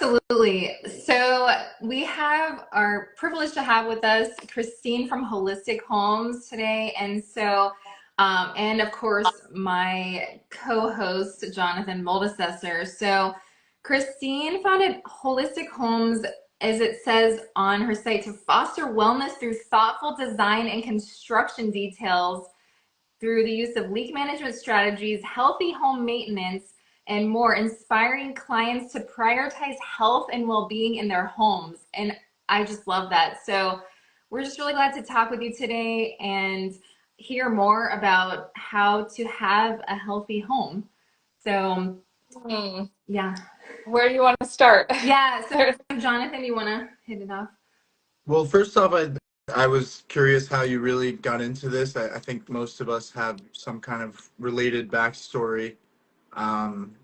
Absolutely. So we have our privilege to have with us Christine from Holistic Homes today. And of course, my co-host, Jonathan Moldasessor. So Christine founded Holistic Homes, as it says on her site, to foster wellness through thoughtful design and construction details through the use of leak management strategies, healthy home maintenance, and more, inspiring clients to prioritize health and well-being in their homes. And I just love that. So we're just really glad to talk with you today and hear more about how to have a healthy home. So Hmm. yeah. Where do you want to start? Yeah. So Jonathan, you want to hit it off? Well, first off, I was curious how you really got into this. I think most of us have some kind of related backstory.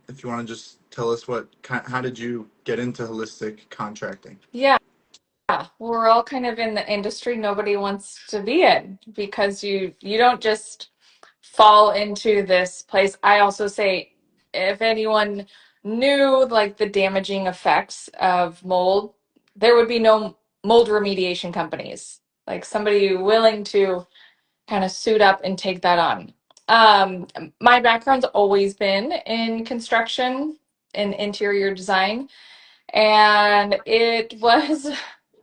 If you want to just tell us how did you get into holistic contracting? Yeah, we're all kind of in the industry nobody wants to be in because you don't just fall into this place. I also say if anyone knew like the damaging effects of mold, there would be no mold remediation companies. Like somebody willing to kind of suit up and take that on. Um, my background's always been in construction and interior design. And it was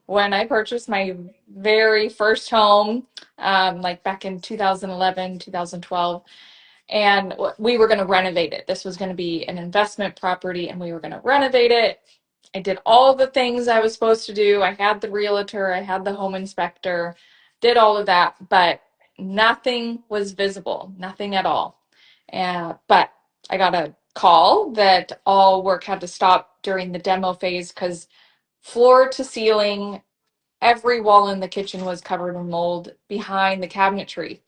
when I purchased my very first home, like back in 2011, 2012. And we were going to renovate it. This was going to be an investment property, and we were going to renovate it. I did all the things I was supposed to do. I had the realtor, I had the home inspector, did all of that, but nothing was visible, nothing at all. But I got a call that all work had to stop during the demo phase because floor to ceiling, every wall in the kitchen was covered in mold behind the cabinetry.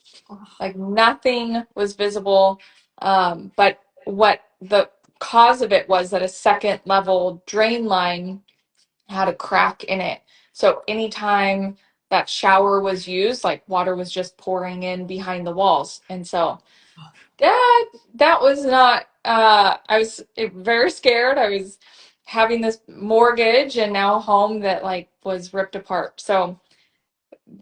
Like nothing was visible. But what the cause of it was that a second level drain line had a crack in it. So anytime that shower was used, like water was just pouring in behind the walls. And so that was not I was very scared. I was having this mortgage and now a home that like was ripped apart. So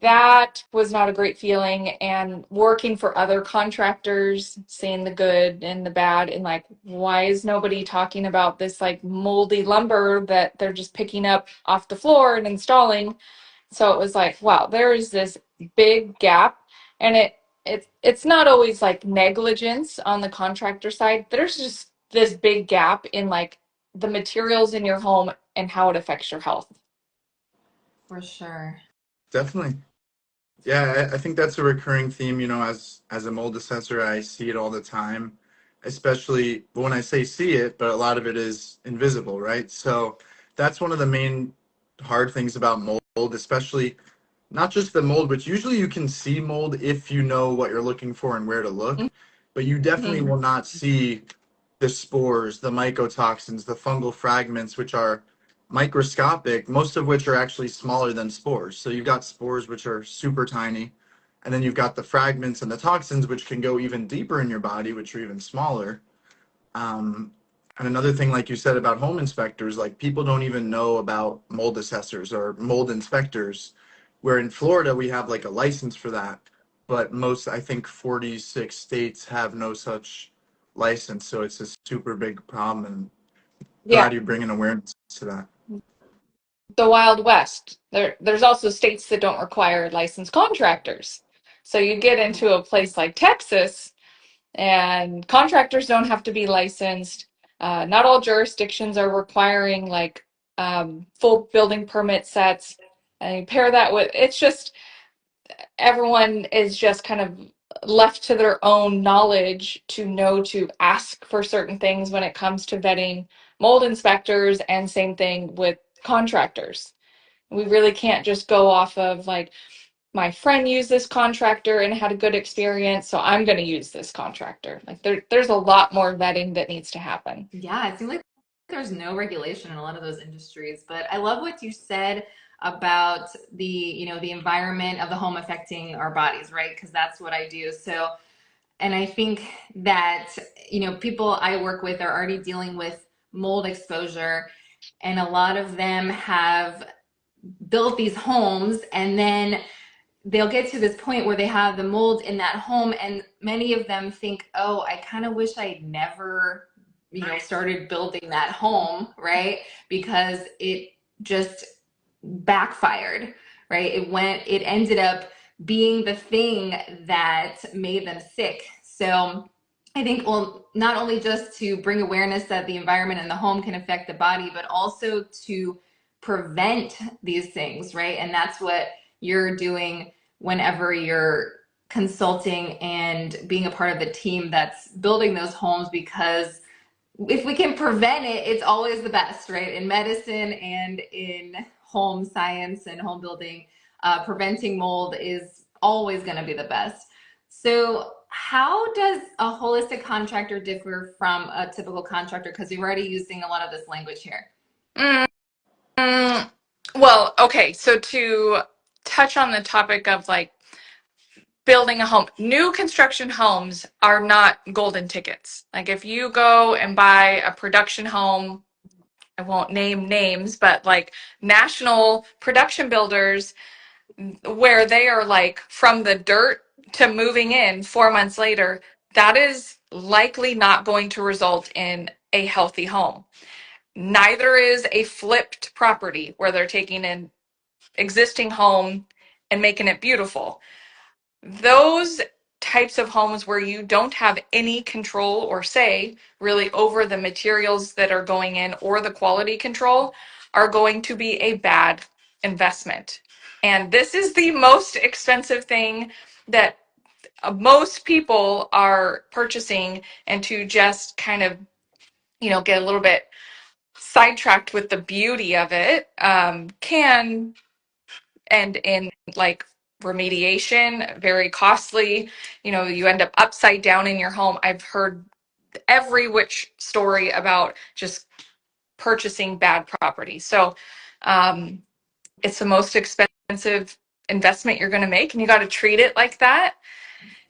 that was not a great feeling, and working for other contractors, seeing the good and the bad, and like why is nobody talking about this like moldy lumber that they're just picking up off the floor and installing. So it was like, wow, there is this big gap, and it's not always like negligence on the contractor side. There's just this big gap in like the materials in your home and how it affects your health. For sure. Definitely. Yeah, I think that's a recurring theme, as a mold assessor, I see it all the time, especially when I say see it, but a lot of it is invisible, right? So that's one of the main hard things about mold, especially not just the mold, but usually you can see mold if you know what you're looking for and where to look, but you definitely Mhm. will not see the spores, the mycotoxins, the fungal fragments, which are microscopic, most of which are actually smaller than spores. So you've got spores, which are super tiny, and then you've got the fragments and the toxins, which can go even deeper in your body, which are even smaller. Um, and another thing, like you said about home inspectors, like people don't even know about mold assessors or mold inspectors, where in Florida we have like a license for that, but most, I think 46 states have no such license. So it's a super big problem, and Yeah. glad you bring an awareness to that. The Wild West. There's also states that don't require licensed contractors. So you get into a place like Texas, and contractors don't have to be licensed. Not all jurisdictions are requiring like full building permit sets. And you pair that with it's just everyone is just kind of left to their own knowledge to know to ask for certain things when it comes to vetting mold inspectors, and same thing with contractors. We really can't just go off of like my friend used this contractor and had a good experience, so I'm going to use this contractor. Like there's a lot more vetting that needs to happen. Yeah, it seems like there's no regulation in a lot of those industries, but I love what you said about the environment of the home affecting our bodies, right? Because that's what I do. So, and I think that, people I work with are already dealing with mold exposure. and a lot of them have built these homes, and then they'll get to this point where they have the mold in that home, and many of them think, oh, I kind of wish I'd never, started building that home, right? Because it just backfired, right? It ended up being the thing that made them sick. So I think, well, not only just to bring awareness that the environment and the home can affect the body, but also to prevent these things, right? And that's what you're doing whenever you're consulting and being a part of the team that's building those homes, because if we can prevent it, it's always the best, right? In medicine and in home science and home building, preventing mold is always going to be the best. So, how does a holistic contractor differ from a typical contractor? Because you're already using a lot of this language here. Mm, well, okay. So to touch on the topic of like building a home, new construction homes are not golden tickets. Like if you go and buy a production home, I won't name names, but like national production builders where they are like from the dirt to moving in 4 months later, that is likely not going to result in a healthy home. Neither is a flipped property where they're taking an existing home and making it beautiful. Those types of homes where you don't have any control or say really over the materials that are going in or the quality control are going to be a bad investment. And this is the most expensive thing that most people are purchasing, and to just kind of, get a little bit sidetracked with the beauty of it, can end in like remediation, very costly. You end up upside down in your home. I've heard every which story about just purchasing bad property. So it's the most expensive investment you're going to make, and you got to treat it like that.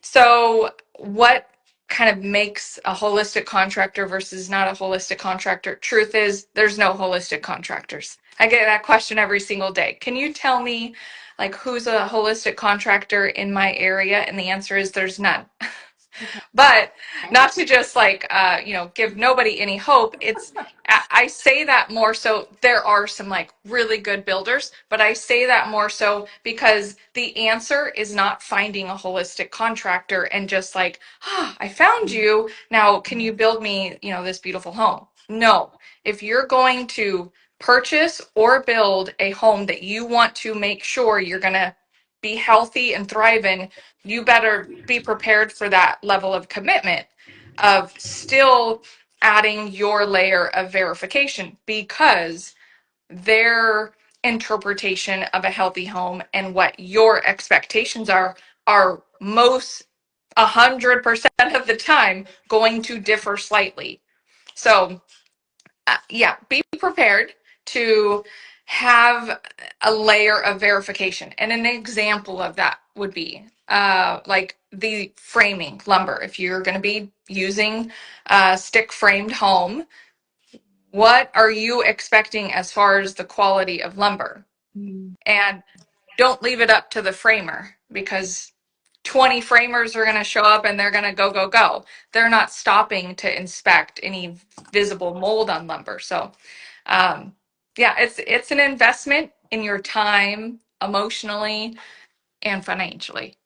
So what kind of makes a holistic contractor versus not a holistic contractor? Truth is, there's no holistic contractors. I get that question every single day. Can you tell me like who's a holistic contractor in my area? And the answer is there's none. But not to just like give nobody any hope. I say that more so there are some like really good builders, but I say that more so because the answer is not finding a holistic contractor and just like, I found you, now can you build me this beautiful home? No. If you're going to purchase or build a home that you want to make sure you're going to be healthy and thrive in, you better be prepared for that level of commitment of still adding your layer of verification, because their interpretation of a healthy home and what your expectations are most 100% of the time going to differ slightly. So be prepared to have a layer of verification. And an example of that would be like the framing lumber. If you're going to be using a stick framed home, what are you expecting as far as the quality of lumber? And don't leave it up to the framer, because 20 framers are going to show up and they're going to go. They're not stopping to inspect any visible mold on lumber. So, it's an investment in your time, emotionally and financially.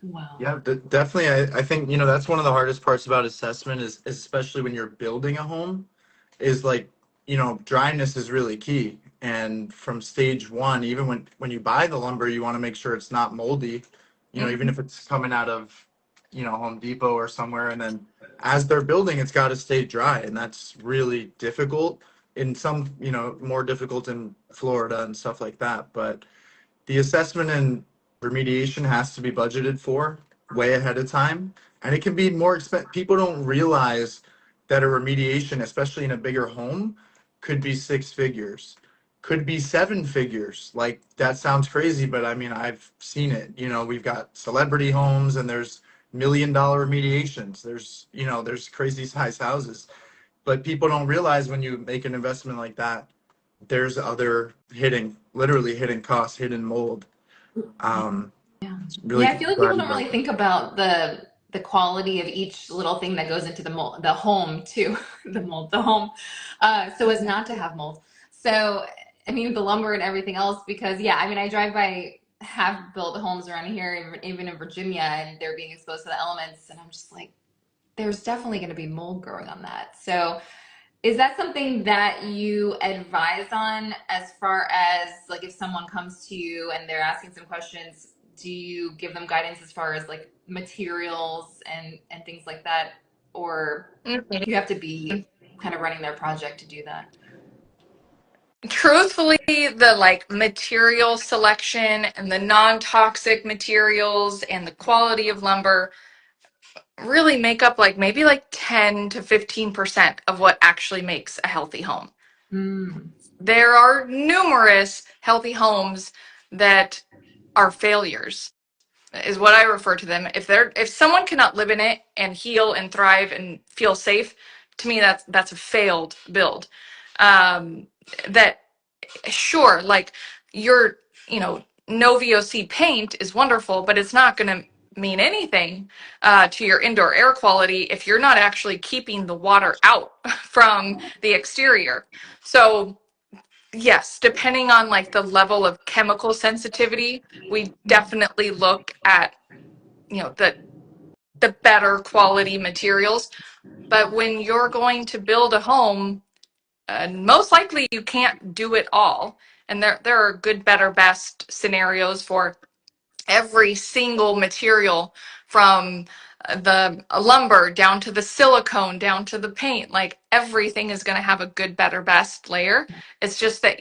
Wow. Yeah, definitely. I think, that's one of the hardest parts about assessment is especially when you're building a home is like, dryness is really key. And from stage one, even when you buy the lumber, you want to make sure it's not moldy, even if it's coming out of, Home Depot or somewhere. And then as they're building, it's got to stay dry. And that's really difficult in some, more difficult in Florida and stuff like that. But the assessment and remediation has to be budgeted for way ahead of time, and it can be more expensive. People don't realize that a remediation, especially in a bigger home, could be 6 figures, could be 7 figures. Like, that sounds crazy, but I mean, I've seen it. We've got celebrity homes and there's $1 million remediations. There's crazy size houses. But people don't realize when you make an investment like that, there's other literally hidden costs, hidden mold. Um, Yeah. really Yeah, I feel like glad people you don't brought really that. think about the quality of each little thing that goes into the home too, the home, so as not to have mold. So, I mean, the lumber and everything else, because yeah, I mean, I drive by half built homes around here, even in Virginia, and they're being exposed to the elements, and I'm just like, there's definitely going to be mold growing on that. So, is that something that you advise on as far as like if someone comes to you and they're asking some questions, do you give them guidance as far as like materials and things like that? Or Mhm. do you have to be kind of running their project to do that? Truthfully, the like material selection and the non-toxic materials and the quality of lumber really make up like maybe like 10 to 15% of what actually makes a healthy home. Mm. There are numerous healthy homes that are failures, is what I refer to them. If someone cannot live in it and heal and thrive and feel safe, to me that's a failed build. That sure, like your, no VOC paint is wonderful, but it's not going to mean anything to your indoor air quality if you're not actually keeping the water out from the exterior. So yes, depending on like the level of chemical sensitivity, we definitely look at, the better quality materials. But when you're going to build a home, most likely you can't do it all. And there are good, better, best scenarios for every single material, from the lumber down to the silicone down to the paint. Like everything is going to have a good, better, best layer. It's just that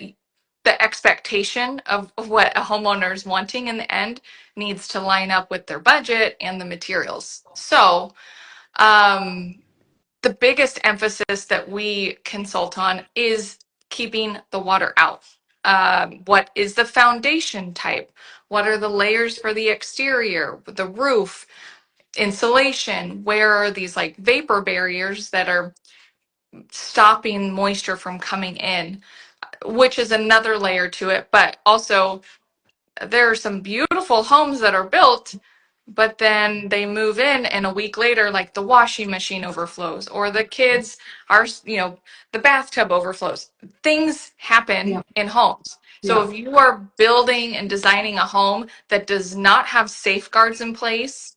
the expectation of what a homeowner is wanting in the end needs to line up with their budget and the materials. So, um, the biggest emphasis that we consult on is keeping the water out. What is the foundation type? What are the layers for the exterior, the roof, insulation? Where are these like vapor barriers that are stopping moisture from coming in, which is another layer to it. But also, there are some beautiful homes that are built, but then they move in and a week later, like the washing machine overflows or the kids are, the bathtub overflows. Things happen Yeah. in homes. So Yeah. if you are building and designing a home that does not have safeguards in place,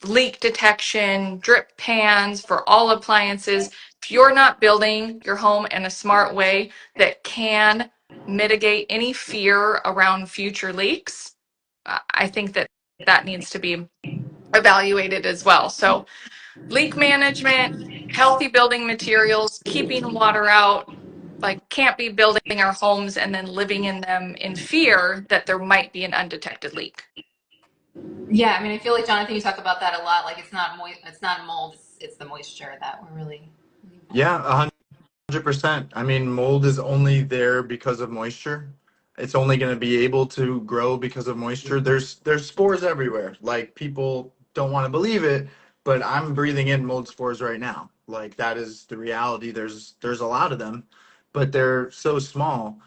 leak detection, drip pans for all appliances, if you're not building your home in a smart way that can mitigate any fear around future leaks, I think that that needs to be evaluated as well. So, leak management, healthy building materials, keeping water out. Like, can't be building our homes and then living in them in fear that there might be an undetected leak. Yeah, I mean, I feel like Jonathan, you talk about that a lot. Like it's not mold, it's the moisture that we're really Yeah, 100%. I mean, mold is only there because of moisture. It's only going to be able to grow because of moisture. There's spores everywhere. Like people don't want to believe it, but I'm breathing in mold spores right now. Like that is the reality. There's a lot of them, but they're so small.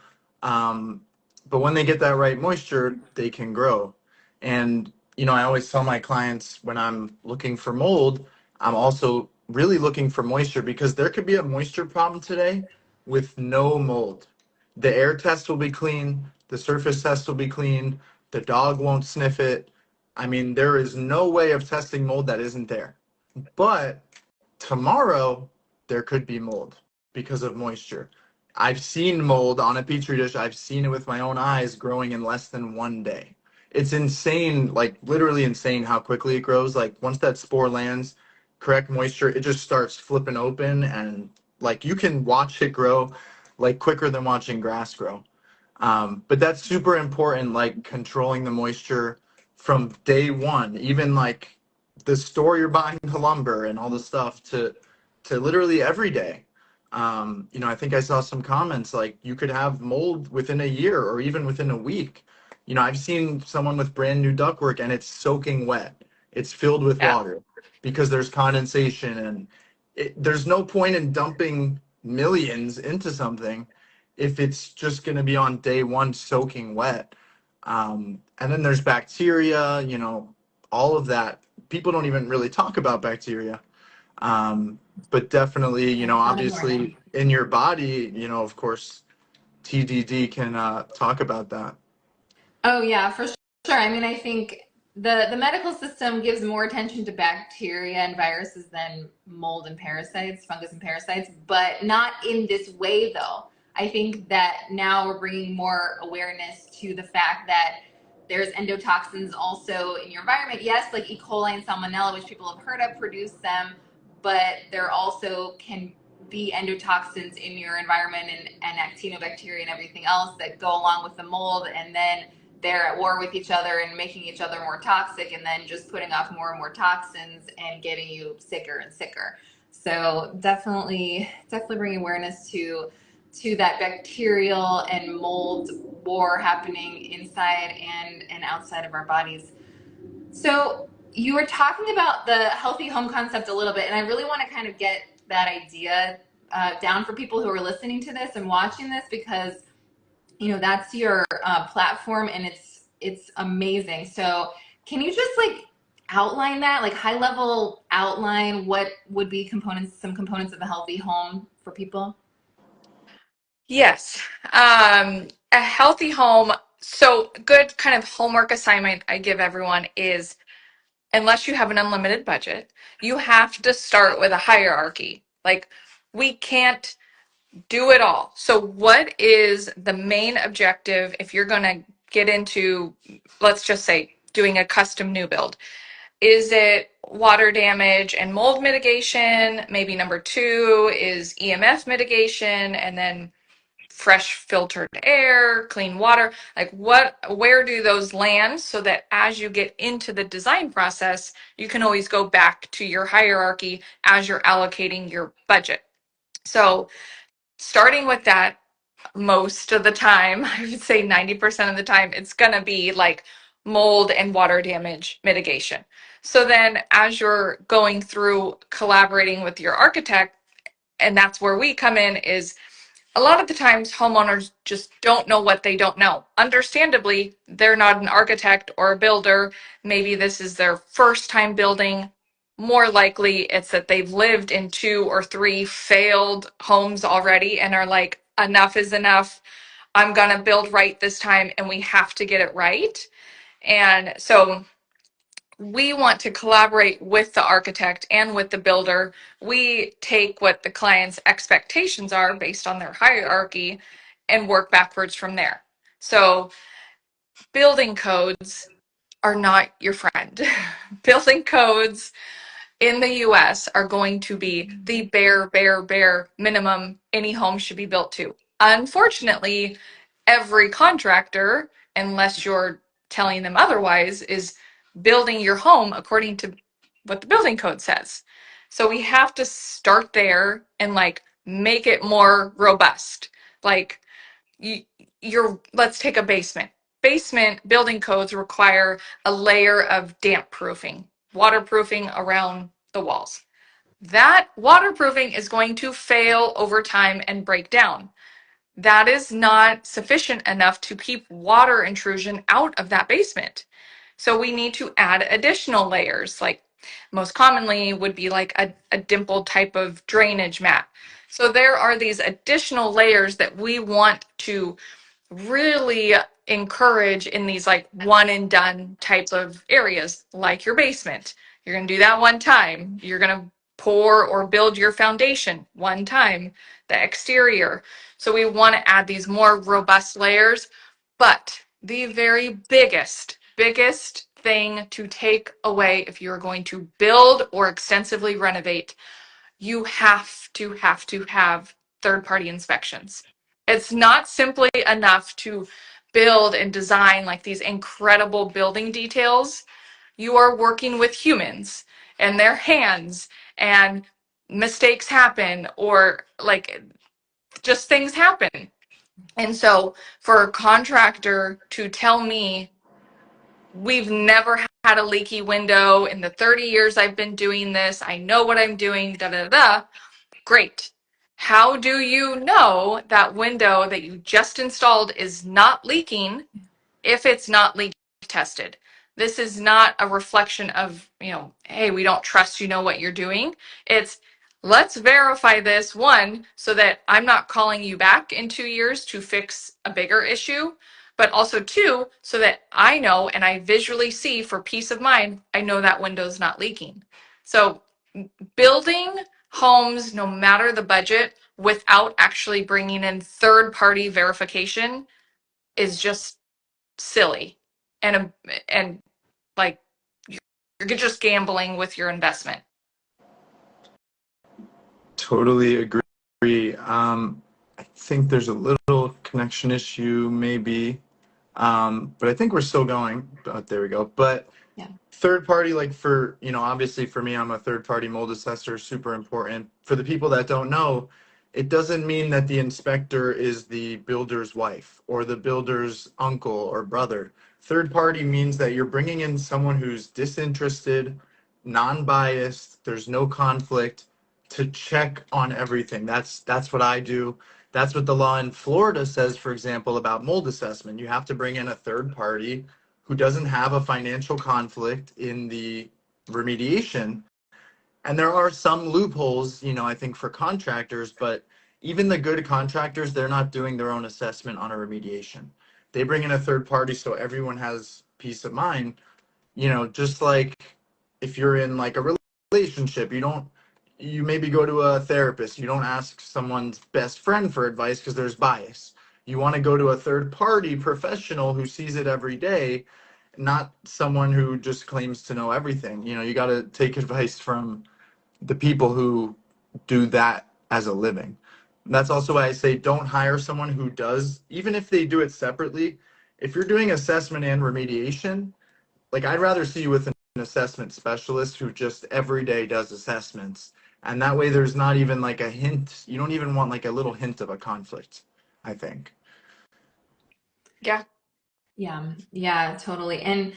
Um, but when they get that right moisture, they can grow. And I always tell my clients when I'm looking for mold, I'm also really looking for moisture because there could be a moisture problem today with no mold. The air test will be clean, the surface test will be clean, the dog won't sniff it. I mean, there is no way of testing mold that isn't there. But tomorrow, there could be mold because of moisture. I've seen mold on a petri dish. I've seen it with my own eyes growing in less than 1 day. It's insane, like literally insane how quickly it grows. Like once that spore lands, correct moisture, it just starts flipping open and like you can watch it grow like quicker than watching grass grow. But that's super important, like controlling the moisture from day one, even like the store you're buying the lumber and all the stuff to literally every day. I think I saw some comments like you could have mold within a year or even within a week. I've seen someone with brand new ductwork and it's soaking wet. It's filled with Yeah. water because there's condensation and there's no point in dumping millions into something if it's just going to be on day one soaking wet. And then there's bacteria, all of that. People don't even really talk about bacteria. But definitely, That's so important. obviously in your body, of course, TDD can talk about that. Oh yeah, for sure. I mean, I think the medical system gives more attention to bacteria and viruses than mold and parasites, fungus and parasites, but not in this way though. I think that now we're bringing more awareness to the fact that there's endotoxins also in your environment. Yes, like E. coli and Salmonella, which people have heard of, produce them, but there also can be endotoxins in your environment and actinobacteria and everything else that go along with the mold, and then they're at war with each other and making each other more toxic, and then just putting off more and more toxins and getting you sicker and sicker. So definitely bring awareness to that bacterial and mold war happening inside and outside of our bodies. So you were talking about the healthy home concept a little bit, and I really want to kind of get that idea down for people who are listening to this and watching this, because that's your platform, and it's amazing. So can you just like outline that, like high level outline what would be some components of a healthy home for people? Yes. A healthy home. So, good kind of homework assignment I give everyone is, unless you have an unlimited budget, you have to start with a hierarchy. Like, we can't do it all. So, what is the main objective if you're going to get into, let's just say, doing a custom new build? Is it water damage and mold mitigation? Maybe number two is EMF mitigation, and then fresh filtered air, clean water. Like, where do those land, so that as you get into the design process, you can always go back to your hierarchy as you're allocating your budget. So, starting with that, most of the time, I would say 90% of the time, it's going to be like mold and water damage mitigation. So then as you're going through collaborating with your architect, and that's where we come in, is a lot of the times homeowners just don't know what they don't know. Understandably, they're not an architect or a builder. Maybe this is their first time building. More likely, it's that they've lived in 2 or 3 failed homes already and are like, enough is enough. I'm going to build right this time, and we have to get it right. And so we want to collaborate with the architect and with the builder. We take what the client's expectations are based on their hierarchy and work backwards from there. So, building codes are not your friend. Building codes in the US are going to be the bare minimum any home should be built to. Unfortunately, every contractor, unless you're telling them otherwise, is building your home according to what the building code says. So we have to start there and like make it more robust. Like, you, let's take a basement. Basement building codes require a layer of damp proofing, waterproofing around the walls. That waterproofing is going to fail over time and break down. That is not sufficient enough to keep water intrusion out of that basement. So we need to add additional layers, like most commonly would be like a dimpled type of drainage mat. So there are these additional layers that we want to really encourage in these like one and done types of areas, like your basement. You're going to do that one time. You're going to pour or build your foundation one time, the exterior. So we want to add these more robust layers. But the very biggest thing to take away if you're going to build or extensively renovate, you have third-party inspections. It's not simply enough to build and design like these incredible building details. You are working with humans and their hands, and mistakes happen, or like just things happen. And so for a contractor to tell me we've never had a leaky window in the 30 years I've been doing this. I know what I'm doing, da da da. Great. How do you know that window that you just installed is not leaking if it's not leak tested? This is not a reflection of, hey, we don't trust you know what you're doing. It's let's verify this one so that I'm not calling you back in 2 years to fix a bigger issue, but also two, so that I know and I visually see for peace of mind, I know that window's not leaking. So building homes, no matter the budget, without actually bringing in third party verification is just silly and like you're just gambling with your investment. Totally agree. I think there's a little connection issue, maybe, but I think we're still going. There we go. But Yeah. third party, like for, obviously for me, I'm a third party mold assessor, super important. For the people that don't know, it doesn't mean that the inspector is the builder's wife or the builder's uncle or brother. Third party means that you're bringing in someone who's disinterested, non-biased, there's no conflict, to check on everything. That's what I do. That's what the law in Florida says, for example, about mold assessment. You have to bring in a third party who doesn't have a financial conflict in the remediation. And there are some loopholes, I think for contractors, but even the good contractors, they're not doing their own assessment on a remediation. They bring in a third party so everyone has peace of mind. Just like if you're in like a relationship, you maybe go to a therapist. You don't ask someone's best friend for advice because there's bias. You want to go to a third party professional who sees it every day, not someone who just claims to know everything. You got to take advice from the people who do that as a living. And that's also why I say don't hire someone who does, even if they do it separately. If you're doing assessment and remediation, like I'd rather see you with an assessment specialist who just every day does assessments. And that way there's not even like a hint. You don't even want like a little hint of a conflict, I think. Yeah. Yeah, totally. And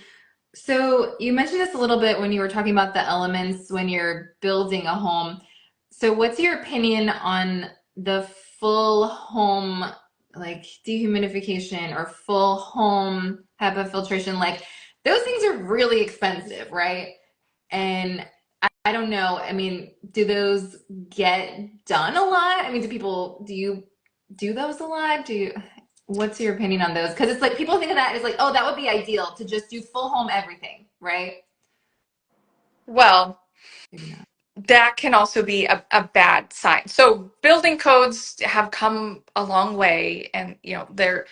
so you mentioned this a little bit when you were talking about the elements when you're building a home. So what's your opinion on the full home, like dehumidification or full home HEPA filtration? Like those things are really expensive, right? And I don't know. I mean, do those get done a lot? I mean, do you do those a lot? What's your opinion on those? Because it's like people think of that as like, oh, that would be ideal to just do full home everything, right? Well, Maybe not. that can also be a bad sign. So building codes have come a long way, and they're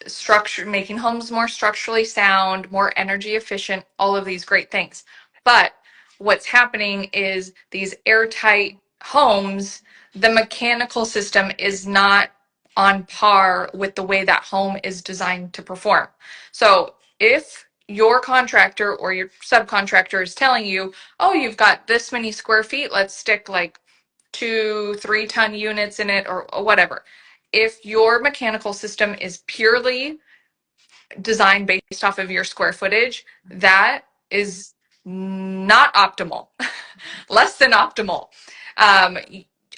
structure, making homes more structurally sound, more energy efficient, all of these great things. But what's happening is these airtight homes, the mechanical system is not on par with the way that home is designed to perform. So if your contractor or your subcontractor is telling you, oh, you've got this many square feet, let's stick like 2 3 ton units in it or whatever. If your mechanical system is purely designed based off of your square footage, that is not optimal, less than optimal. Um,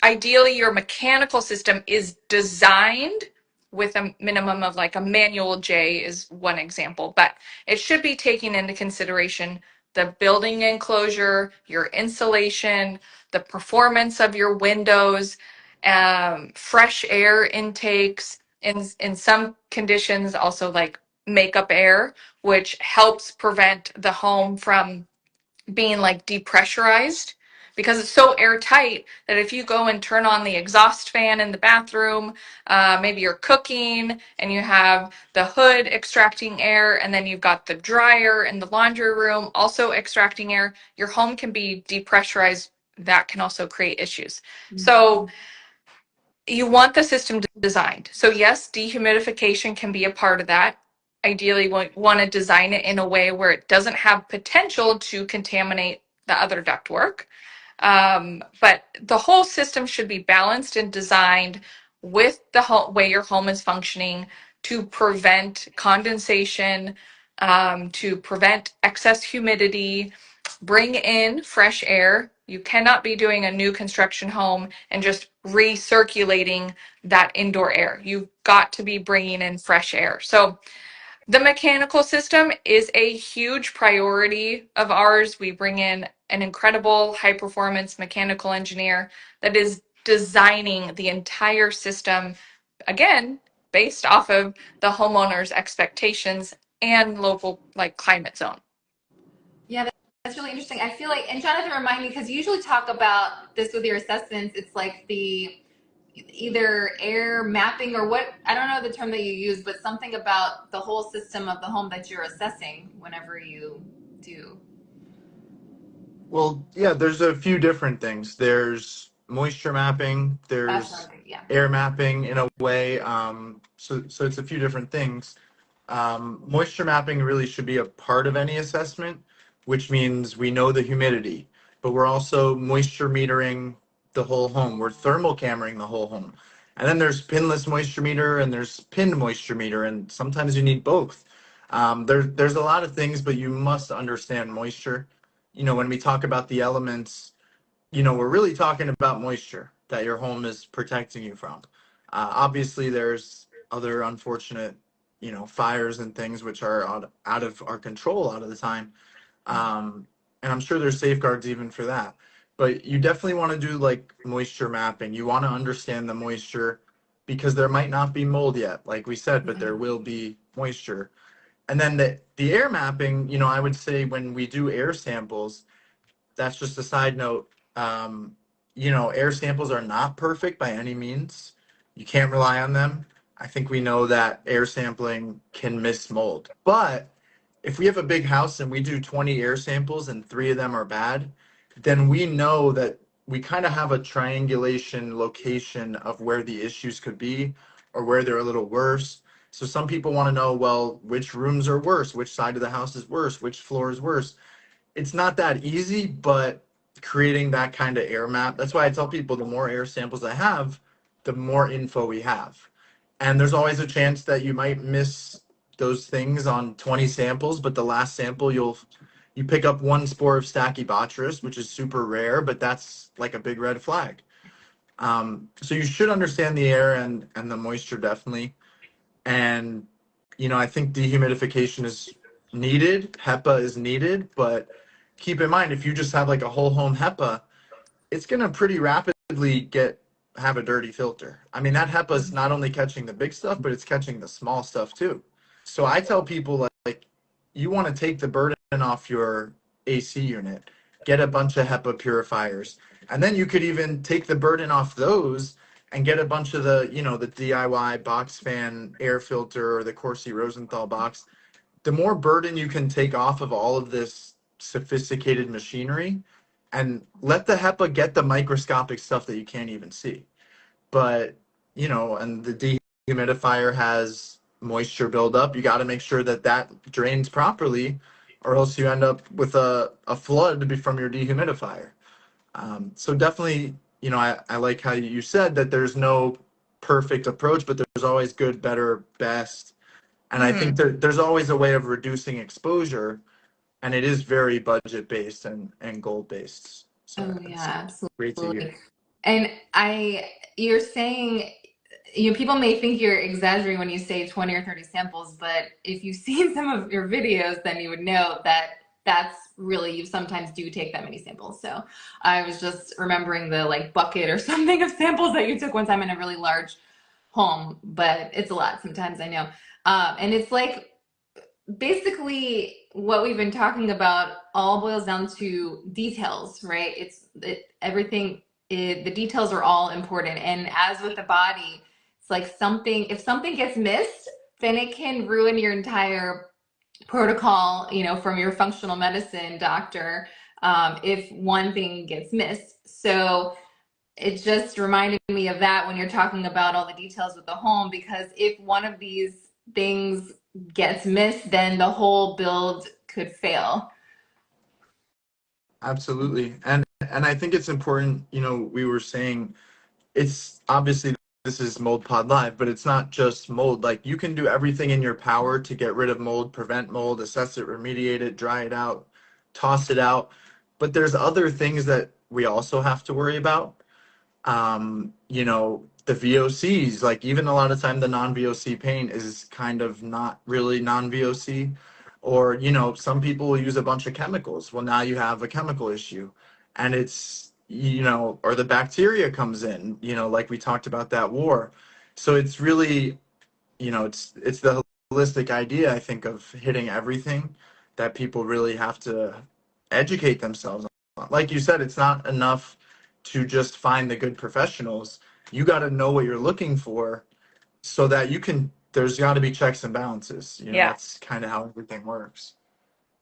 Ideally, your mechanical system is designed with a minimum of like a manual J is one example, but it should be taking into consideration the building enclosure, your insulation, the performance of your windows, fresh air intakes, in some conditions also like makeup air, which helps prevent the home from being like depressurized because it's so airtight that if you go and turn on the exhaust fan in the bathroom, maybe you're cooking and you have the hood extracting air, and then you've got the dryer in the laundry room also extracting air, your home can be depressurized. That can also create issues. So you want the system designed. So yes, dehumidification can be a part of that. Ideally, want to design it in a way where it doesn't have potential to contaminate the other ductwork. But the whole system should be balanced and designed with the way your home is functioning to prevent condensation, to prevent excess humidity, bring in fresh air. You cannot be doing a new construction home and just recirculating that indoor air. You've got to be bringing in fresh air. So the mechanical system is a huge priority of ours. We bring in an incredible high performance mechanical engineer that is designing the entire system, again, based off of the homeowner's expectations and local like climate zone. Yeah, that's really interesting. I feel like, and Jonathan, remind me, because you usually talk about this with your assessments. It's like the either air mapping or what, I don't know the term that you use, but something about the whole system of the home that you're assessing whenever you do. Well, yeah, there's a few different things. There's moisture mapping, That's what I'm there's thinking. Yeah. air mapping in a way. So it's a few different things. Moisture mapping really should be a part of any assessment, which means we know the humidity, but we're also moisture metering the whole home. We're thermal cameraing the whole home. And then there's pinless moisture meter and there's pinned moisture meter, and sometimes you need both. There's a lot of things, but you must understand moisture. When we talk about the elements, we're really talking about moisture that your home is protecting you from. Obviously, there's other unfortunate, fires and things which are out of our control a lot of the time. And I'm sure there's safeguards even for that. But you definitely want to do like moisture mapping. You want to understand the moisture because there might not be mold yet, like we said, but there will be moisture. And then the air mapping, I would say when we do air samples, that's just a side note. Air samples are not perfect by any means. You can't rely on them. I think we know that air sampling can miss mold. But if we have a big house and we do 20 air samples and 3 of them are bad, then we know that we kind of have a triangulation location of where the issues could be or where they're a little worse. So some people want to know, well, which rooms are worse, which side of the house is worse, which floor is worse. It's not that easy, but creating that kind of air map, that's why I tell people the more air samples I have, the more info we have. And there's always a chance that you might miss those things on 20 samples, but the last sample you pick up one spore of Stachybotrys, which is super rare, but that's like a big red flag. So you should understand the air and the moisture definitely. And I think dehumidification is needed, HEPA is needed, but keep in mind if you just have like a whole home HEPA, it's gonna pretty rapidly have a dirty filter. I mean, that HEPA is not only catching the big stuff, but it's catching the small stuff too. So I tell people like you want to take the burden off your AC unit, get a bunch of HEPA purifiers, and then you could even take the burden off those and get a bunch of the DIY box fan air filter or the Corsi Rosenthal box. The more burden you can take off of all of this sophisticated machinery, and let the HEPA get the microscopic stuff that you can't even see. But, and the dehumidifier has moisture buildup. You got to make sure that that drains properly, or else you end up with a flood from your dehumidifier. So definitely, I like how you said that there's no perfect approach, but there's always good, better, best. And I think there's always a way of reducing exposure, and it is very budget based and goal based. So Oh yeah, it's great to hear. absolutely. And you're saying, people may think you're exaggerating when you say 20 or 30 samples, but if you've seen some of your videos, then you would know that that's really, you sometimes do take that many samples. So I was just remembering the like bucket or something of samples that you took one time in a really large home, but it's a lot sometimes, I know. And it's like, basically what we've been talking about all boils down to details, right? Everything, the details are all important. And as with the body, it's like if something gets missed, then it can ruin your entire protocol, from your functional medicine doctor, if one thing gets missed. So it just reminded me of that when you're talking about all the details with the home, because if one of these things gets missed, then the whole build could fail. Absolutely. And I think it's important, we were saying it's obviously this is Mold Pod Live, but it's not just mold. Like you can do everything in your power to get rid of mold, prevent mold, assess it, remediate it, dry it out, toss it out. But there's other things that we also have to worry about. The VOCs, like even a lot of time the non-VOC paint is kind of not really non-VOC. Or, some people will use a bunch of chemicals. Well, now you have a chemical issue. And or the bacteria comes in, like we talked about that war. So it's really, it's the holistic idea, I think, of hitting everything that people really have to educate themselves on. Like you said, it's not enough to just find the good professionals. You got to know what you're looking for so that there's got to be checks and balances. Yeah. That's kind of how everything works.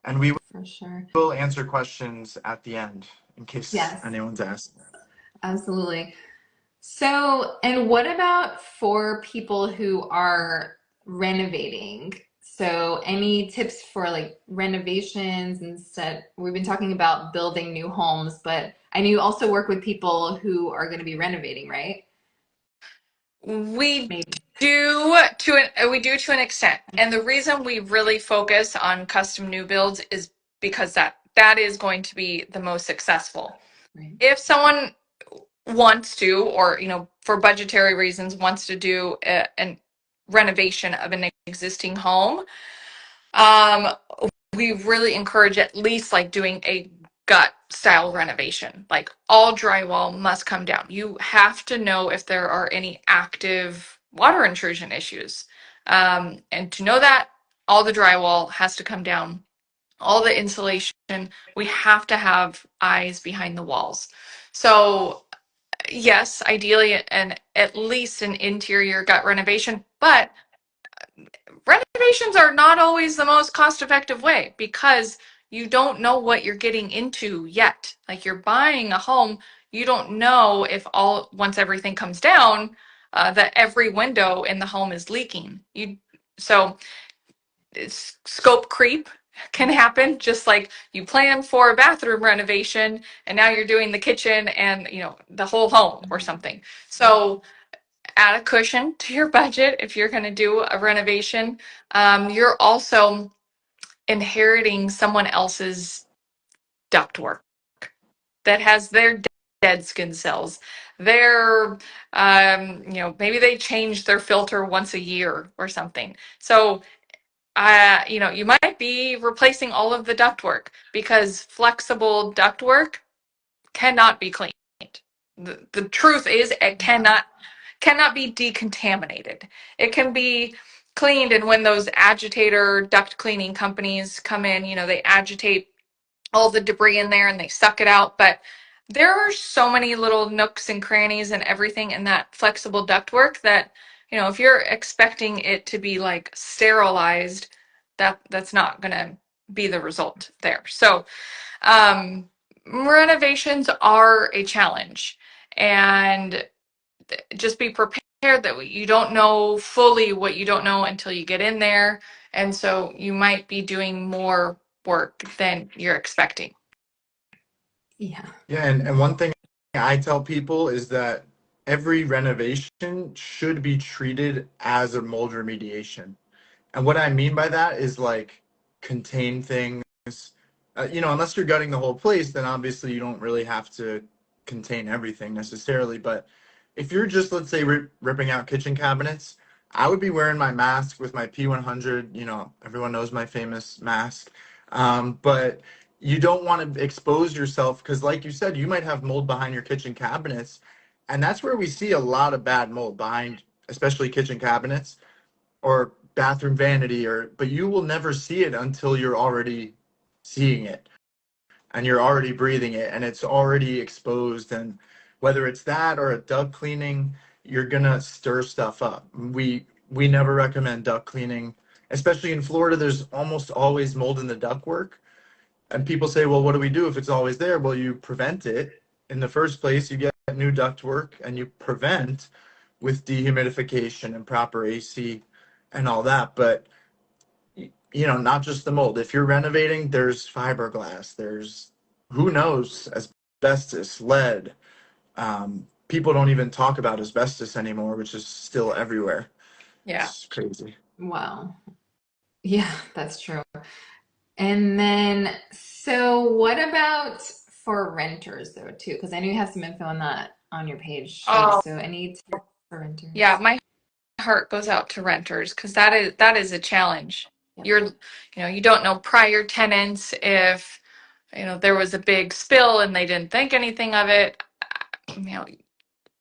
And we For sure. will answer questions at the end in case Yes. anyone's asking. Absolutely. So, and what about for people who are renovating? So, any tips for like renovations instead? We've been talking about building new homes, but I know you also work with people who are going to be renovating, right? We Maybe. we do to an extent. And the reason we really focus on custom new builds is because that is going to be the most successful. Right. If someone wants to, or for budgetary reasons wants to do an renovation of an existing home, we really encourage at least like doing a gut style renovation. Like all drywall must come down. You have to know if there are any active water intrusion issues. And to know that, all the drywall has to come down, all the insulation. We have to have eyes behind the walls. So yes, ideally at least an interior gut renovation, but renovations are not always the most cost-effective way because you don't know what you're getting into yet. Like you're buying a home, you don't know if once everything comes down, that every window in the home is leaking. So scope creep can happen, just like you plan for a bathroom renovation and now you're doing the kitchen and the whole home or something. So add a cushion to your budget if you're going to do a renovation. You're also inheriting someone else's ductwork that has their dead skin cells. Their, maybe they change their filter once a year or something. So, you might be replacing all of the ductwork because flexible ductwork cannot be cleaned. The truth is it cannot be decontaminated. It can be cleaned, and when those agitator duct cleaning companies come in, they agitate all the debris in there and they suck it out. But there are so many little nooks and crannies and everything in that flexible ductwork that, if you're expecting it to be like sterilized, that's not gonna be the result there. So renovations are a challenge, and just be prepared that you don't know fully what you don't know until you get in there. And so you might be doing more work than you're expecting. Yeah. Yeah, and one thing I tell people is that every renovation should be treated as a mold remediation. And what I mean by that is like contain things. Unless you're gutting the whole place, then obviously you don't really have to contain everything necessarily. But if you're just, let's say, ripping out kitchen cabinets, I would be wearing my mask with my P100. Everyone knows my famous mask. But you don't want to expose yourself because, like you said, you might have mold behind your kitchen cabinets. And that's where we see a lot of bad mold behind, especially kitchen cabinets or bathroom vanity, but you will never see it until you're already seeing it and you're already breathing it and it's already exposed. And whether it's that or a duct cleaning, you're gonna stir stuff up. We never recommend duct cleaning, especially in Florida. There's almost always mold in the ductwork, and people say, well, what do we do if it's always there? Well, you prevent it in the first place. You get new ductwork and you prevent with dehumidification and proper AC and all that. But not just the mold. If you're renovating, there's fiberglass, there's who knows, asbestos, lead, people don't even talk about asbestos anymore, which is still everywhere. Yeah. It's crazy. Wow. Yeah, that's true. And then, so what about for renters though, too? Because I know you have some info on that on your page too. Oh, So any tips for yeah. renters? My heart goes out to renters because that is a challenge. Yep. You don't know prior tenants if there was a big spill and they didn't think anything of it. You know,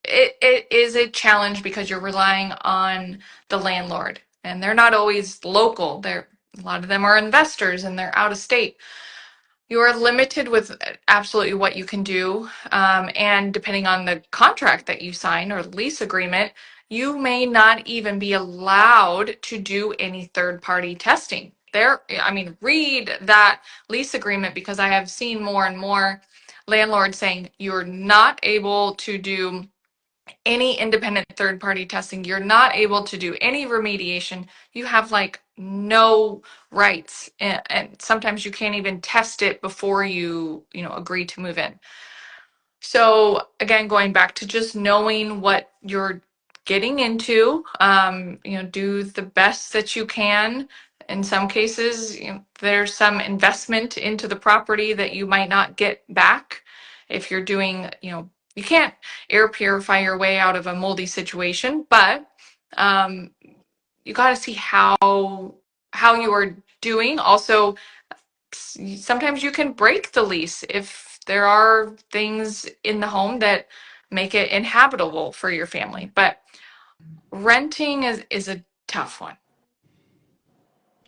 it is a challenge because you're relying on the landlord, and they're not always local. A lot of them are investors and they're out of state. You are limited with absolutely what you can do. And depending on the contract that you sign or lease agreement, you may not even be allowed to do any third party testing. Read that lease agreement because I have seen more and more landlords saying you're not able to do any independent third party testing. You're not able to do any remediation. You have like no rights. And sometimes you can't even test it before you agree to move in. So again, going back to just knowing what you're getting into, do the best that you can. In some cases, there's some investment into the property that you might not get back if you're doing, you can't air purify your way out of a moldy situation, but um, you got to see how you are doing. Also, sometimes you can break the lease if there are things in the home that make it inhabitable for your family. But renting is a tough one.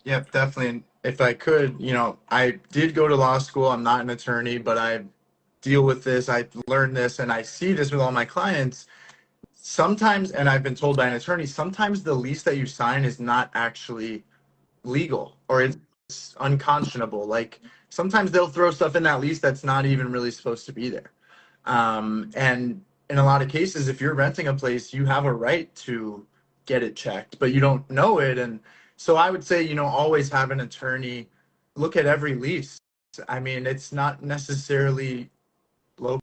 Yep, definitely. And if I could, I did go to law school. I'm not an attorney, but I deal with this. I learned this and I see this with all my clients. Sometimes, and I've been told by an attorney, sometimes the lease that you sign is not actually legal or it's unconscionable. Like sometimes they'll throw stuff in that lease that's not even really supposed to be there. And in a lot of cases, if you're renting a place, you have a right to get it checked, but you don't know it. And so I would say, always have an attorney look at every lease. I mean, it's not necessarily low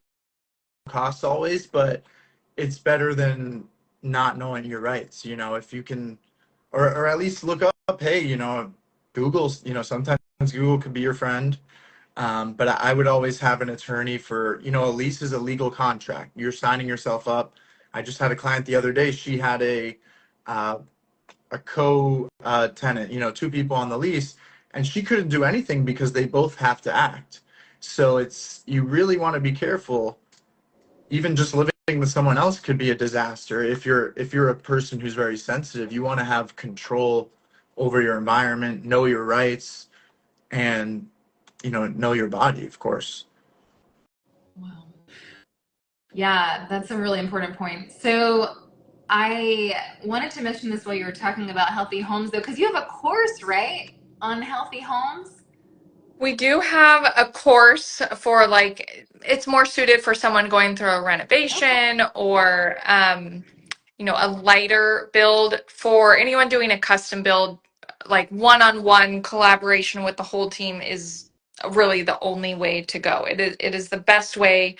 cost always, but it's better than not knowing your rights. If you can, or at least look up, hey, Google, sometimes Google could be your friend. But I would always have an attorney for, a lease is a legal contract. You're signing yourself up. I just had a client the other day. She had uh, a co-tenant, two people on the lease, and she couldn't do anything because they both have to act. So you really want to be careful. Even just living with someone else could be a disaster. If you're a person who's very sensitive, you want to have control over your environment, know your rights, and know your body, of course. Wow. Yeah, that's a really important point. So I wanted to mention this while you were talking about healthy homes, though, because you have a course, right, on healthy homes? We do have a course for it's more suited for someone going through a Okay. renovation or a lighter build. For anyone doing a custom build, like one-on-one collaboration with the whole team is really the only way to go. It is the best way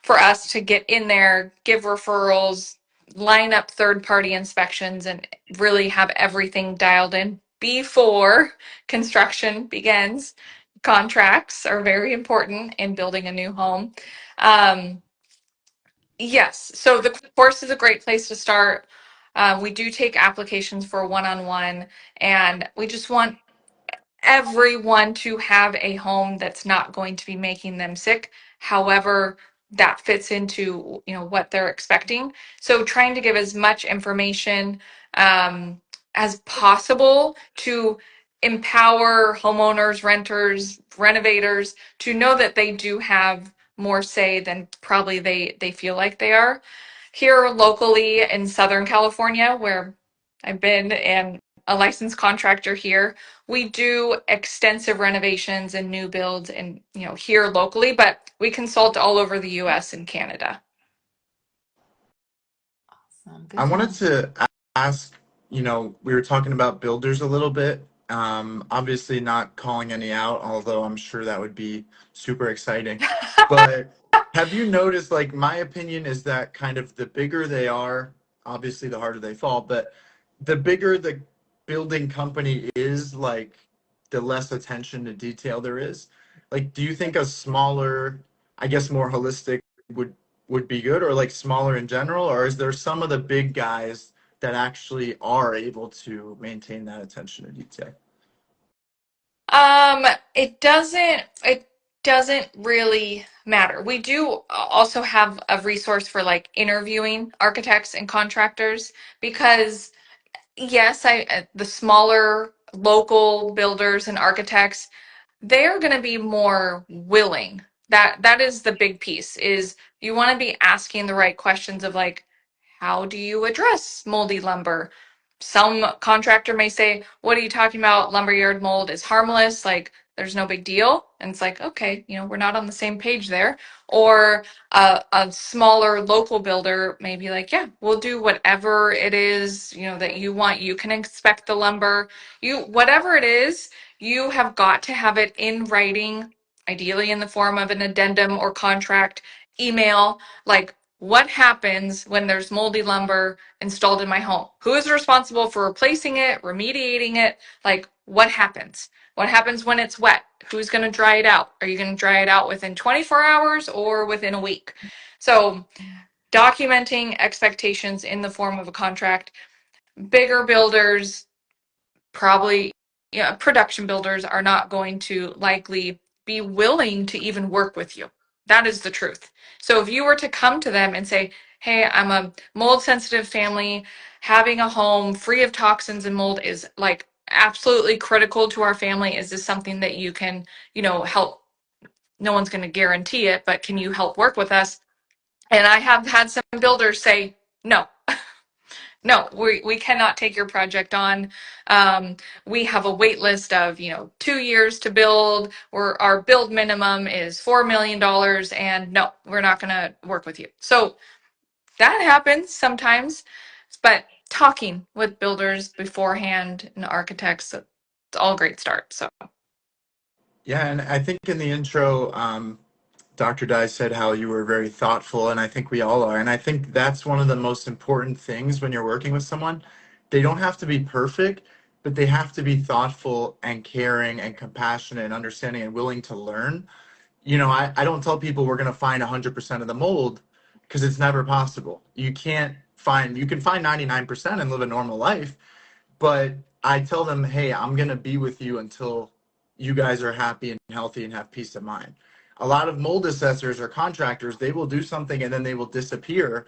for us to get in there, give referrals, line up third-party inspections, and really have everything dialed in before construction begins. Contracts are very important in building a new home. Um, Yes, so the course is a great place to start. We do take applications for one-on-one, and we just want everyone to have a home that's not going to be making them sick. However, that fits into what they're expecting. So trying to give as much information as possible to empower homeowners, renters, renovators to know that they do have more say than probably they feel like they are. Here locally in Southern California, where I've been and a licensed contractor here, we do extensive renovations and new builds and here locally, but we consult all over the US and Canada. Awesome. I Good to wanted know. to ask, we were talking about builders a little bit. Obviously not calling any out, although I'm sure that would be super exciting. But Have you noticed, like, my opinion is that kind of the bigger they are, obviously the harder they fall, but the bigger the building company is, like, the less attention to detail there is. Like, do you think a smaller, I guess more holistic would would be good, or like smaller in general, or is there some of the big guys that actually are able to maintain that attention to detail? It doesn't really matter. We do also have a resource for like interviewing architects and contractors because yes, the smaller local builders and architects, they're going to be more willing. That is the big piece is you want to be asking the right questions of like how do you address moldy lumber? Some contractor may say, "What are you talking about? Lumberyard mold is harmless, like there's no big deal." And it's like, "Okay, we're not on the same page there." Or a smaller local builder may be like, "Yeah, we'll do whatever it is, that you want. You can inspect the lumber. Whatever it is, you have got to have it in writing, ideally in the form of an addendum or contract, email, like what happens when there's moldy lumber installed in my home? Who is responsible for replacing it, remediating it? Like what happens? What happens when it's wet? Who's going to dry it out? Are you going to dry it out within 24 hours or within a week? So, documenting expectations in the form of a contract. Bigger builders, probably, production builders are not going to likely be willing to even work with you. That is the truth. So if you were to come to them and say, "Hey, I'm a mold sensitive family, having a home free of toxins and mold is like absolutely critical to our family. Is this something that you can, help?" No one's going to guarantee it, but can you help work with us? And I have had some builders say, "No, no, we cannot take your project on. We have a wait list of 2 years to build, or our build minimum is $4 million, and no, we're not going to work with you." So that happens sometimes, but talking with builders beforehand and architects, it's all a great start. So Yeah, and I think in the intro, Dr. Dye said how you were very thoughtful, and I think we all are. And I think that's one of the most important things when you're working with someone. They don't have to be perfect, but they have to be thoughtful and caring and compassionate and understanding and willing to learn. I don't tell people we're going to find 100% of the mold because it's never possible. You can find 99% and live a normal life, but I tell them, hey, I'm going to be with you until you guys are happy and healthy and have peace of mind. A lot of mold assessors or contractors, they will do something and then they will disappear.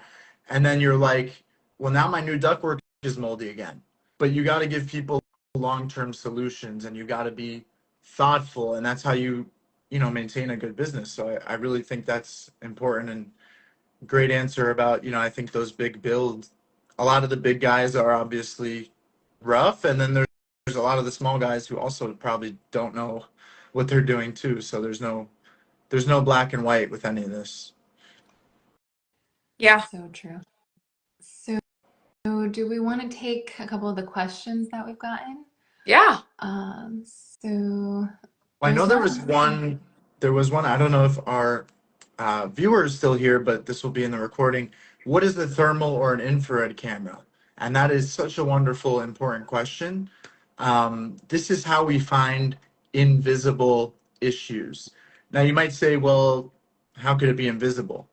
And then you're like, well, now my new ductwork is moldy again. But you got to give people long-term solutions and you got to be thoughtful. And that's how maintain a good business. So I really think that's important and great answer about, I think those big builds, a lot of the big guys are obviously rough, and then there's a lot of the small guys who also probably don't know what they're doing too. So there's no black and white with any of this. yeah, So true. So do we want to take a couple of the questions that we've gotten? yeah. So I know there's there was one. one. There was one. I don't know if our viewer is still here, but this will be in the recording. What is the thermal or an infrared camera? And that is such a wonderful, important question. This is how we find invisible issues. Now, you might say, well, how could it be invisible?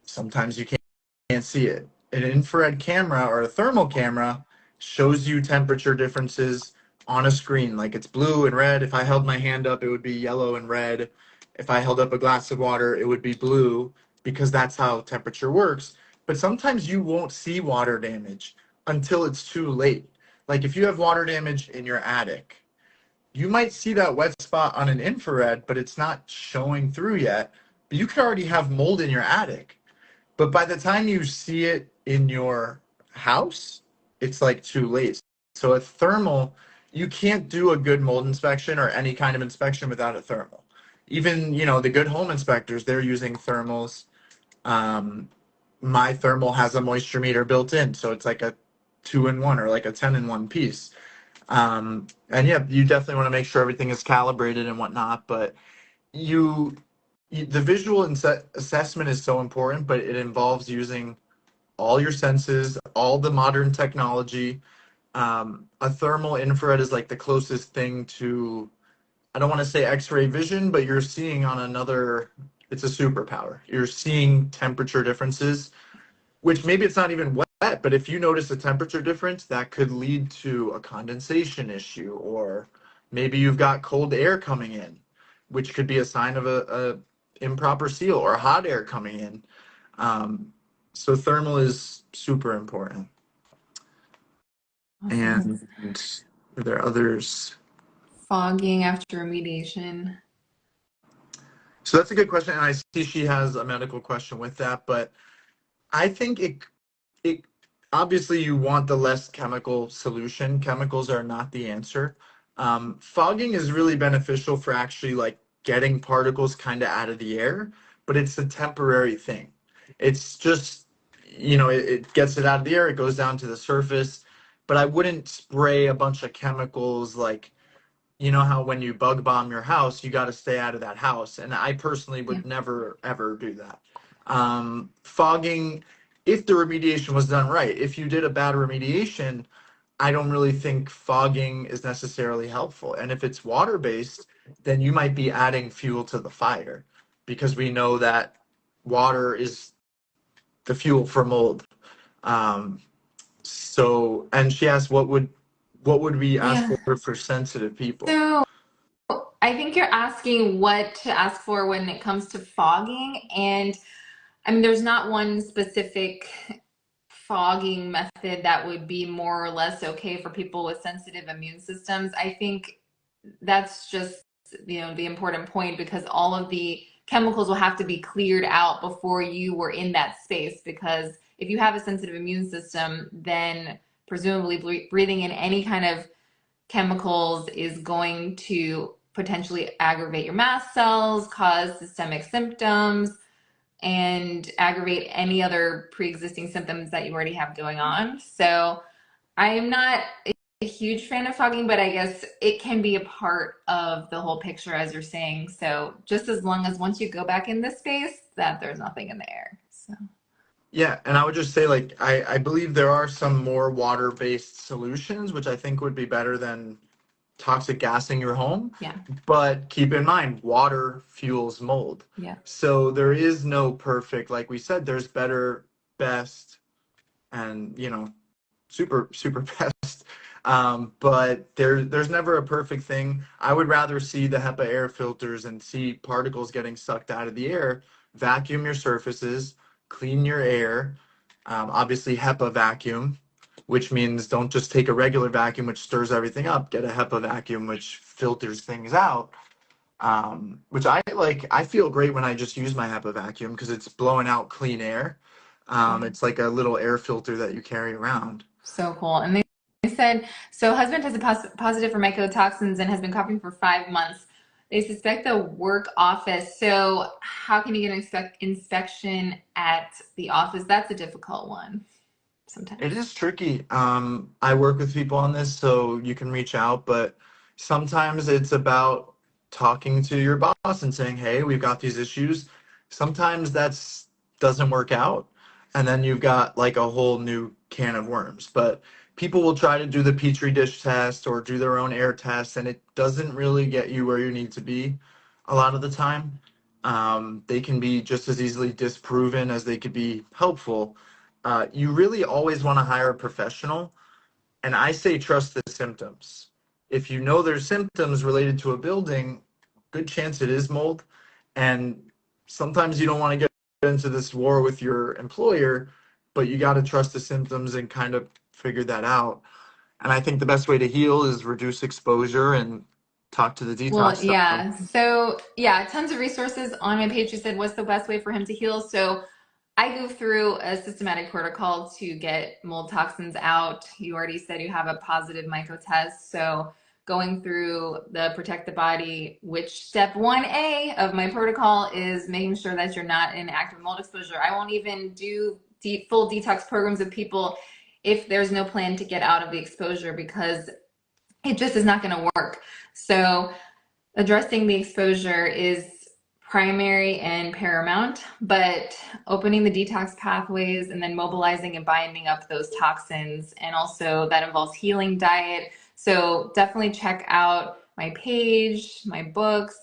Sometimes you can't see it. An infrared camera or a thermal camera shows you temperature differences on a screen. Like it's blue and red. If I held my hand up, it would be yellow and red. If I held up a glass of water, it would be blue because that's how temperature works. But sometimes you won't see water damage until it's too late. Like if you have water damage in your attic, you might see that wet spot on an infrared, but it's not showing through yet. But you could already have mold in your attic. But by the time you see it in your house, it's like too late. So a thermal, you can't do a good mold inspection or any kind of inspection without a thermal. Even, the good home inspectors, they're using thermals. Um, my thermal has a moisture meter built in, so it's like a 2-in-1 or like a 10-in-1 piece. And yeah, you definitely want to make sure everything is calibrated and whatnot, but you the visual assessment is so important, but it involves using all your senses, all the modern technology. A thermal infrared is like the closest thing to, I don't want to say X-ray vision, but you're seeing on another, it's a superpower. You're seeing temperature differences, which maybe it's not even wet, but if you notice a temperature difference, that could lead to a condensation issue, or maybe you've got cold air coming in, which could be a sign of a improper seal, or hot air coming in. So thermal is super important. Awesome. And are there others? Fogging after remediation. So that's a good question, and I see she has a medical question with that, but I think it obviously you want the less chemical solution. Chemicals are not the answer. Fogging is really beneficial for actually like getting particles kind of out of the air, but it's a temporary thing. It's just, it gets it out of the air, it goes down to the surface, but I wouldn't spray a bunch of chemicals like, you know how when you bug bomb your house, you got to stay out of that house. And I personally Yeah. would never, ever do that. Fogging, if the remediation was done right, if you did a bad remediation, I don't really think fogging is necessarily helpful. And if it's water based, then you might be adding fuel to the fire, because we know that water is the fuel for mold. Um, and she asked, what would we ask Yeah. for sensitive people? So I think you're asking what to ask for when it comes to fogging. And I mean, there's not one specific fogging method that would be more or less okay for people with sensitive immune systems. I think that's just, the important point, because all of the chemicals will have to be cleared out before you were in that space. Because if you have a sensitive immune system, then presumably breathing in any kind of chemicals is going to potentially aggravate your mast cells, cause systemic symptoms, and aggravate any other pre-existing symptoms that you already have going on. So I am not a huge fan of fogging, but I guess it can be a part of the whole picture, as you're saying. So just as long as once you go back in this space, that there's nothing in the air. So Yeah, and I would just say, like, I believe there are some more water-based solutions, which I think would be better than toxic gassing your home. yeah, But keep in mind, water fuels mold. yeah. So there is no perfect, like we said, there's better, best, and, super, super best. But there's never a perfect thing. I would rather see the HEPA air filters and see particles getting sucked out of the air, vacuum your surfaces, clean your air. Obviously, HEPA vacuum, which means don't just take a regular vacuum, which stirs everything up. Get a HEPA vacuum, which filters things out. Which I like. I feel great when I just use my HEPA vacuum because it's blowing out clean air. It's like a little air filter that you carry around. So cool. And they said, so husband tested positive for mycotoxins and has been coughing for 5 months. They suspect the work office. So how can you get an inspection at the office? That's a difficult one sometimes. It is tricky. I work with people on this, so you can reach out, but sometimes it's about talking to your boss and saying, "Hey, we've got these issues." Sometimes that's doesn't work out, and then you've got like a whole new can of worms. But people will try to do the petri dish test or do their own air test, and it doesn't really get you where you need to be a lot of the time. They can be just as easily disproven as they could be helpful. You really always want to hire a professional, and I say trust the symptoms. If you know there's symptoms related to a building, good chance it is mold. And sometimes you don't want to get into this war with your employer, but you got to trust the symptoms and kind of figure that out. And I think the best way to heal is reduce exposure and talk to the detox Well, stuff. yeah. So yeah, tons of resources on my page. You said, what's the best way for him to heal? So I go through a systematic protocol to get mold toxins out. You already said you have a positive myco test. So going through the Protect the Body, which step 1A of my protocol is making sure that you're not in active mold exposure. I won't even do full detox programs with people if there's no plan to get out of the exposure, because it just is not going to work. So addressing the exposure is primary and paramount, but opening the detox pathways and then mobilizing and binding up those toxins. And also that involves healing diet. So definitely check out my page, my books,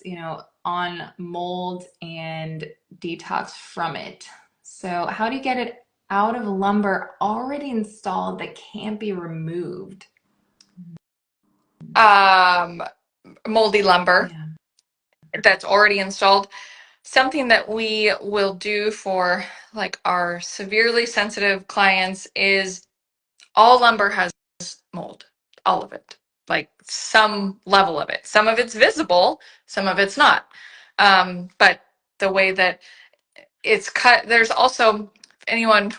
on mold and detox from it. So how do you get it out of lumber already installed that can't be removed? Moldy lumber Yeah. that's already installed. Something that we will do for like our severely sensitive clients is all lumber has mold, all of it, like some level of it. Some of it's visible, some of it's not. But the way that it's cut, there's also, if anyone,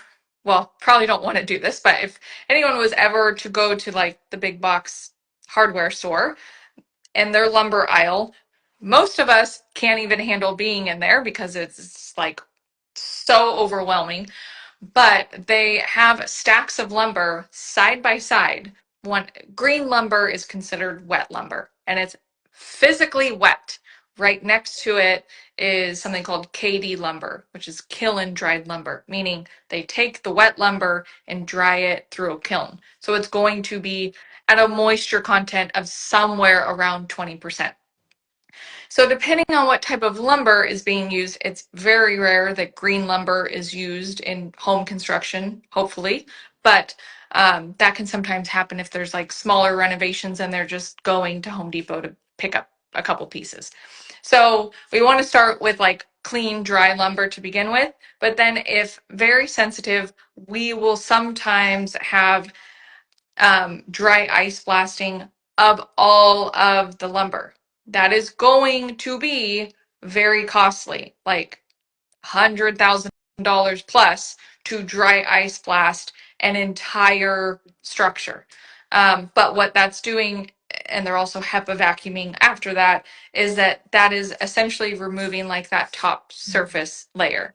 well, probably don't want to do this, but if anyone was ever to go to like the big box hardware store and their lumber aisle, most of us can't even handle being in there because it's like so overwhelming. But they have stacks of lumber side by side. One green lumber is considered wet lumber, and it's physically wet. Right next to it is something called KD lumber, which is kiln dried lumber, meaning they take the wet lumber and dry it through a kiln. So it's going to be at a moisture content of somewhere around 20%. So depending on what type of lumber is being used, it's very rare that green lumber is used in home construction, hopefully, but that can sometimes happen if there's like smaller renovations and they're just going to Home Depot to pick up a couple pieces. So we want to start with like clean, dry lumber to begin with, but then if very sensitive, we will sometimes have dry ice blasting of all of the lumber. That is going to be very costly, like $100,000 plus to dry ice blast an entire structure. But what that's doing, and they're also HEPA vacuuming after that, is that is essentially removing like that top surface layer.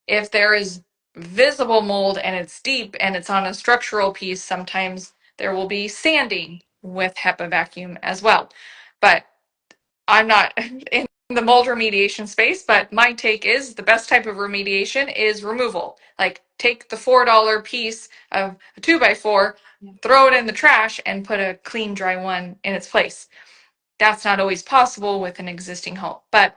If there is visible mold and it's deep and it's on a structural piece, sometimes there will be sanding with HEPA vacuum as well. But I'm not in the mold remediation space, but my take is the best type of remediation is removal. Like take the $4 piece of a 2x4, throw it in the trash, and put a clean, dry one in its place. That's not always possible with an existing home. But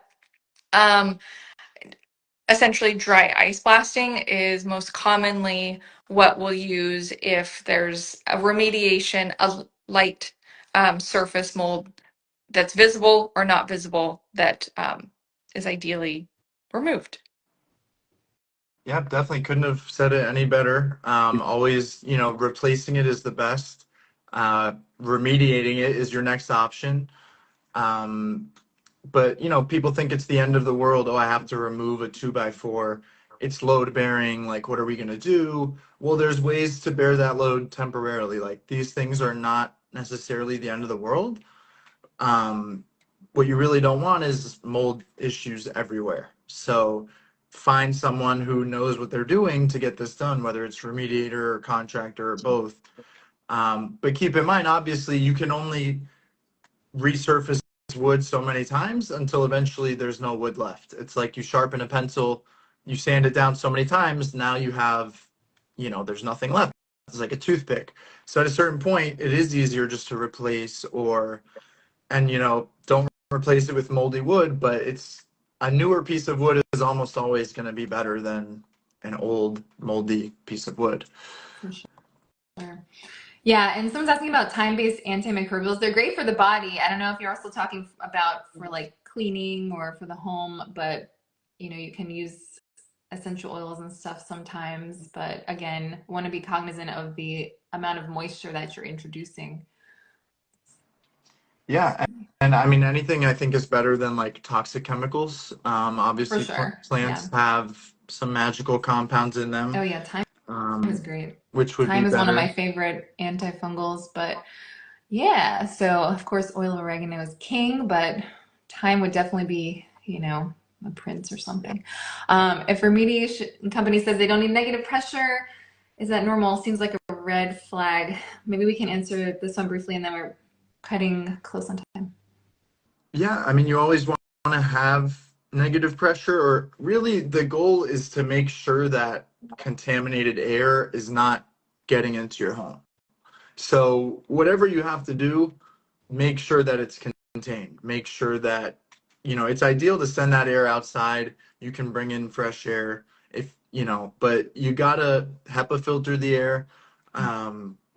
essentially dry ice blasting is most commonly what we'll use if there's a remediation, a light surface mold that's visible or not visible that is ideally removed. Yeah, definitely couldn't have said it any better. Always, replacing it is the best. Remediating it is your next option. Um, but people think it's the end of the world. Oh, I have to remove a 2x4. It's load bearing. Like, what are we gonna do? Well, there's ways to bear that load temporarily. Like, these things are not necessarily the end of the world. Um, what you really don't want is mold issues everywhere. So find someone who knows what they're doing to get this done, whether it's remediator or contractor or both. But keep in mind, obviously, you can only resurface wood so many times until eventually there's no wood left. It's like you sharpen a pencil, you sand it down so many times, now you have, there's nothing left. It's like a toothpick. So at a certain point, it is easier just to replace and don't replace it with moldy wood, but it's a newer piece of wood is almost always going to be better than an old moldy piece of wood. For sure. Yeah, and someone's asking about time-based antimicrobials. They're great for the body. I don't know if you're also talking about for like cleaning or for the home, but you can use essential oils and stuff sometimes. But again, want to be cognizant of the amount of moisture that you're introducing. Yeah, and I mean anything I think is better than like toxic chemicals. For Obviously, sure. plants Yeah. have some magical compounds in them, Oh yeah, thyme is great. which would be Thyme is one of my better. favorite antifungals, but yeah, so of course oil of oregano is king, but thyme would definitely be, a prince or something. If remediation company says they don't need negative pressure, is that normal? Seems like a red flag. Maybe we can answer this one briefly and then we're cutting close on time. Yeah, I mean you always want to have negative pressure, or really the goal is to make sure that contaminated air is not getting into your home. So whatever you have to do, make sure that it's contained. Make sure that, it's ideal to send that air outside. You can bring in fresh air if, but you gotta HEPA filter the air.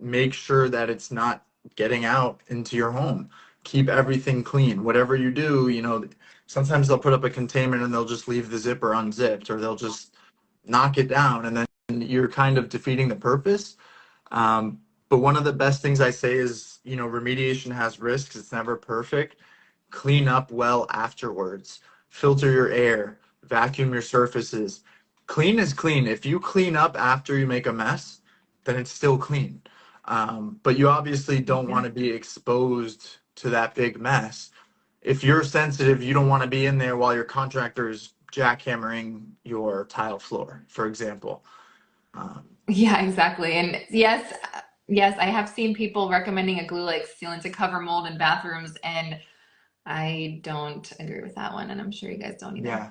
Make sure that it's not getting out into your home. Keep everything clean. Whatever you do, sometimes they'll put up a containment and they'll just leave the zipper unzipped, or they'll just knock it down, and then you're kind of defeating the purpose. But one of the best things I say is, remediation has risks. It's never perfect. Clean up well afterwards. Filter your air. Vacuum your surfaces. Clean is clean. If you clean up after you make a mess, then it's still clean. But you obviously don't want to be exposed to that big mess. If you're sensitive, you don't want to be in there while your contractor is jackhammering your tile floor, for example. Yeah, exactly. And yes, I have seen people recommending a glue-like sealant to cover mold in bathrooms, and I don't agree with that one, and I'm sure you guys don't either. Yeah.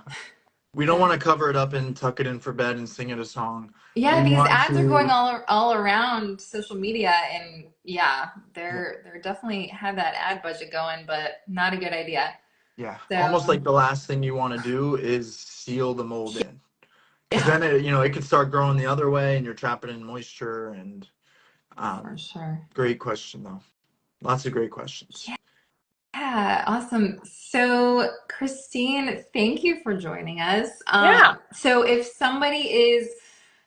We don't want to cover it up and tuck it in for bed and sing it a song. Yeah, We these want ads are to- going all around social media, and yeah, they're definitely have that ad budget going, but not a good idea. Yeah. So- Almost like the last thing you want to do is seal the mold in. Because then it could start growing the other way, and you're trapping in moisture. And For sure. great question, though. Lots of great questions. Yeah, awesome. So, Christine, thank you for joining us. Yeah. So if somebody is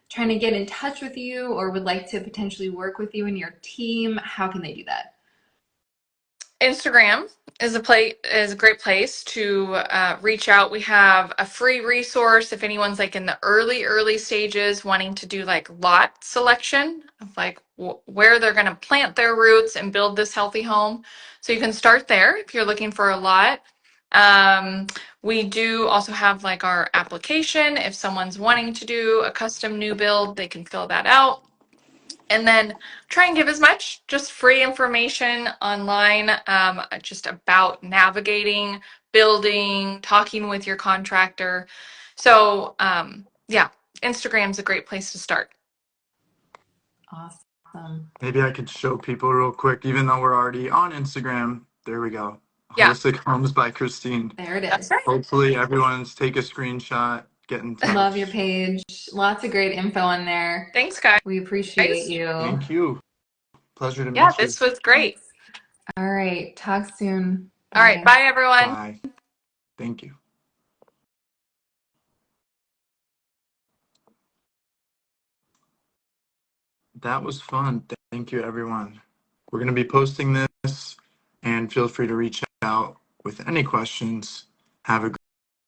trying to get in touch with you or would like to potentially work with you and your team, how can they do that? Instagram is a great place to reach out. We have a free resource if anyone's like in the early stages wanting to do like lot selection of like where they're going to plant their roots and build this healthy home. So you can start there if you're looking for a lot. We do also have like our application. If someone's wanting to do a custom new build, they can fill that out. And then try and give as much just free information online, just about navigating, building, talking with your contractor. So yeah, Instagram's a great place to start. Awesome. Maybe I could show people real quick, even though we're already on Instagram. There we go. Yeah. Holistic Homes by Christine. There it That's is. right. Hopefully everyone's take a screenshot, get in touch. Love your page. Lots of great info on there. Thanks, guys. We appreciate Thanks. you. Thank you. Pleasure to meet Yeah, you. this was great. All right. Talk soon. All right. Bye, everyone. Bye. Thank you. That was fun. Thank you, everyone. We're going to be posting this, and feel free to reach out with any questions. Have a